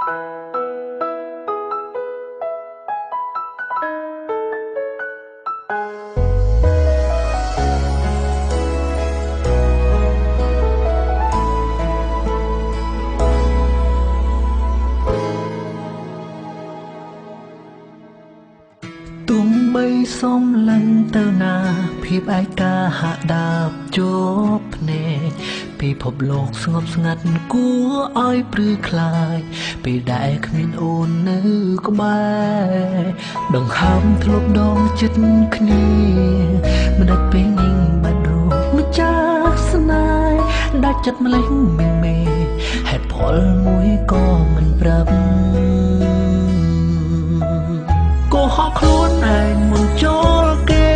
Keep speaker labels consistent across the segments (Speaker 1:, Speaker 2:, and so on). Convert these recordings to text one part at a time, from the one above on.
Speaker 1: tung bay sông lăn tơ naភាពឯកាហាក់ដាបជាប់ភ្នែកពីភពលោកស្ងប់ស្ងាត់គួរឲ្យព្រឺខ្លាចពេលដែលគ្មានអូននៅក្បែរដង្ហើមធ្លាប់ដងចិត្តគ្នាមិនដាច់ពេលញញបាត់រូបម្ចាស់ស្នេហ៍ដាច់ចិត្តម្លេះមិនមេហេតុផលមួយក៏មិនប្រាប់ក៏ហក់ខ្លួនឯងមុនចូលគេ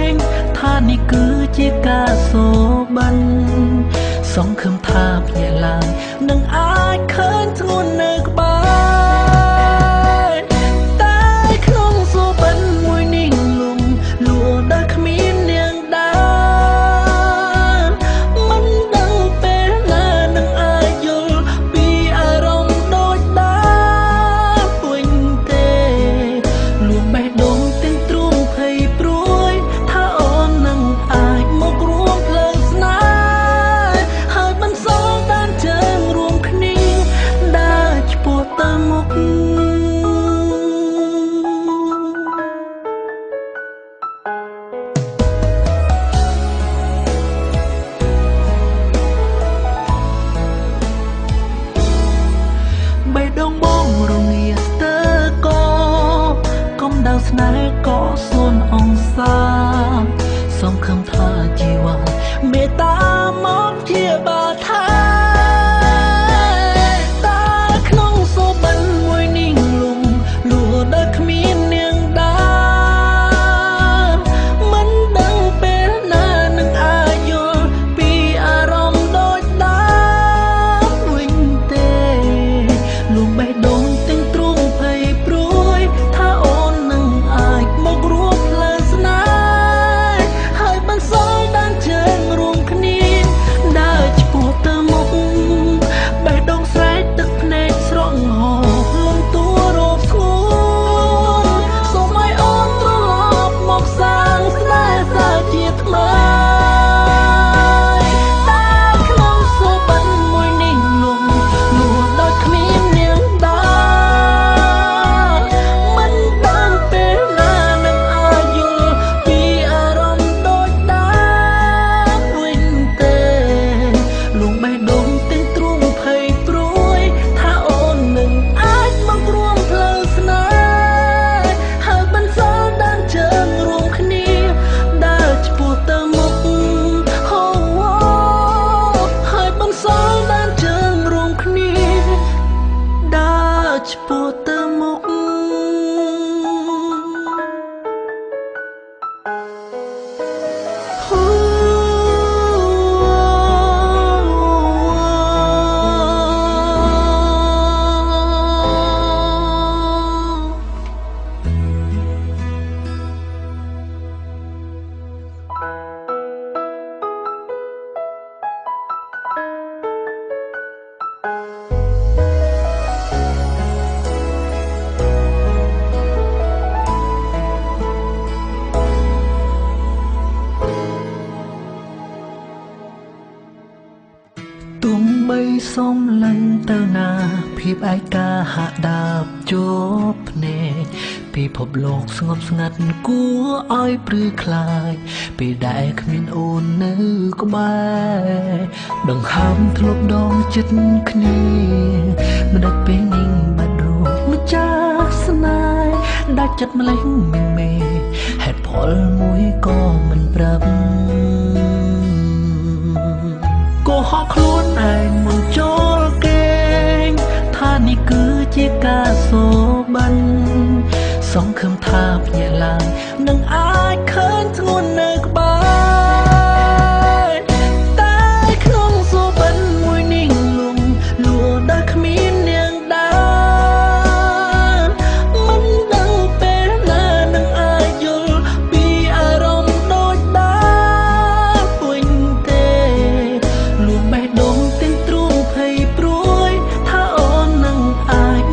Speaker 1: ងថានេះគឺជាការសូបាញ់សង្ឃឹមថាភ្ញាក់ឡើងនឹងអាចឃើញធ្ងន់នៅក្បែរតែក្នុងសូបាញ់មួយនេះលំលួដល់គ្មាននាងដើរមិនដឹងពេលណានឹងអាចយល់ពីអារម្មណ៍ដូចដើមវិញទេលួងបេះដូងទាំងទ្រូងភ័យព្រួយថាអូននឹងអាចមករួមផ្លូវស្នេហ៍ហើយបន្សល់ដានជើងរួមគ្នាដើរឆ្ពោះទៅមុខបេះដូងបងរងាស្ទើរកុំដៅស្នេហ៍ក៏0 អង្សាសង្ឃឹមថាជីវ៉ាមេត្តាមកជាបាថាតែក្នុងសូបាញ់មួយនេះលំលួដល់គ្មាននាងដើរមិនដឹងពេលណានឹងអាចយល់ពីអារម្មណ៍ដូចដើមវិញទេលួងបេះដូងទាំងទ្រូងភ័យព្រួយថាអូននឹងអាចមករួមផ្លូវស្នេហ៍ហើយបន្សល់ដានជើងរួមគ្នាដើរឆ្ពោះទៅមុខបេះដូងស្រែកទឹកភ្នែកស្រក់ហូរលំតួរោបស្ងួនសូមឲ្យអូនត្រឡប់មកសាងស្នេហ៍សាជាថ្មីតែក្នុងសូបាញ់មួយនេះលំលួដល់គ្មាននាងដើរមិនដឹងពេលណានឹងអាចយល់ពីអារម្មណ៍ដូចដើមវិញទេលួងបេះដូងទាំងទ្រូងភ័យព្រួយថាអូននឹងអាចមករួមផ្លូវស្នេហ៍ហើយបន្សល់ដានជើងរួមគ្នាដើរឆ្ពោះទៅមុខហើយបន្សល់ដានជើងរួមគ្នាដើរឆ្ពោះទៅមុខtung bay sông lăn tơ naភាពឯកាហាក់ដាបជាប់ភ្នែកពីភពលោកស្ងប់ស្ងាត់គួរឲ្យព្រឺខ្លាចពេលដែលគ្មានអូននៅក្បែរដង្ហើមធ្លាប់ដងចិត្តគ្នាមិនដាច់ពេលញញបាត់រូបម្ចាស់ស្នេហ៍ដាច់ចិត្តម្លេះមិនមេហេតុផលមួយក៏មិនប្រាប់ក៏ហក់ខ្លួនឯងមុនចូលគេងថានេះគឺជាការសូបាញ់សង្ឃឹមថាភ្ញាក់ឡើងនឹងអាចឃើញធ្ងន់នៅក្បែរតែក្នុងសូបាញ់មួយនេះលំលួដល់គ្មាននាងដើរមិនដឹងពេលណានឹងអាចយល់ពីអារម្មណ៍ដូចដើមវិញទេលួងបេះដូងទាំងទ្រូងភ័យព្រួយថាអូននឹងអាច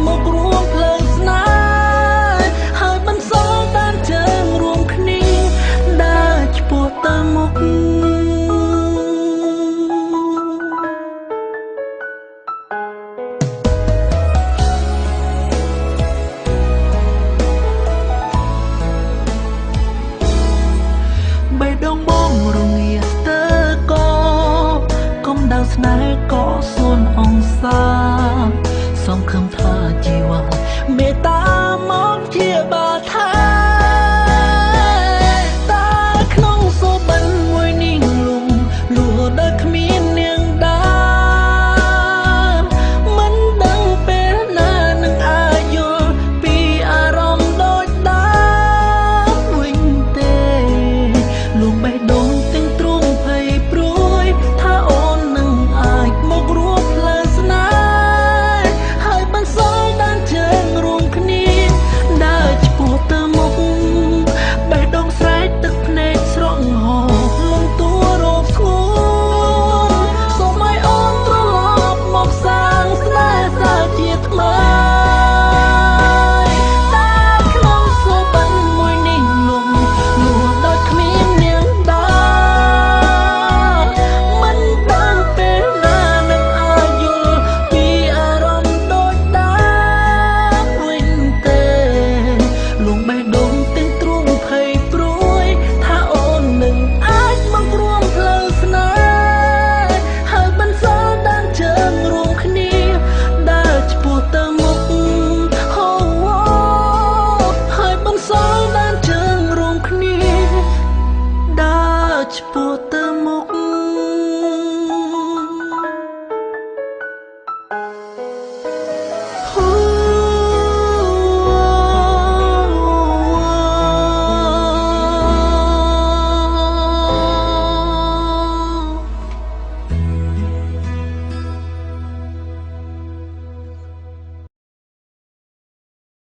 Speaker 1: ខំថា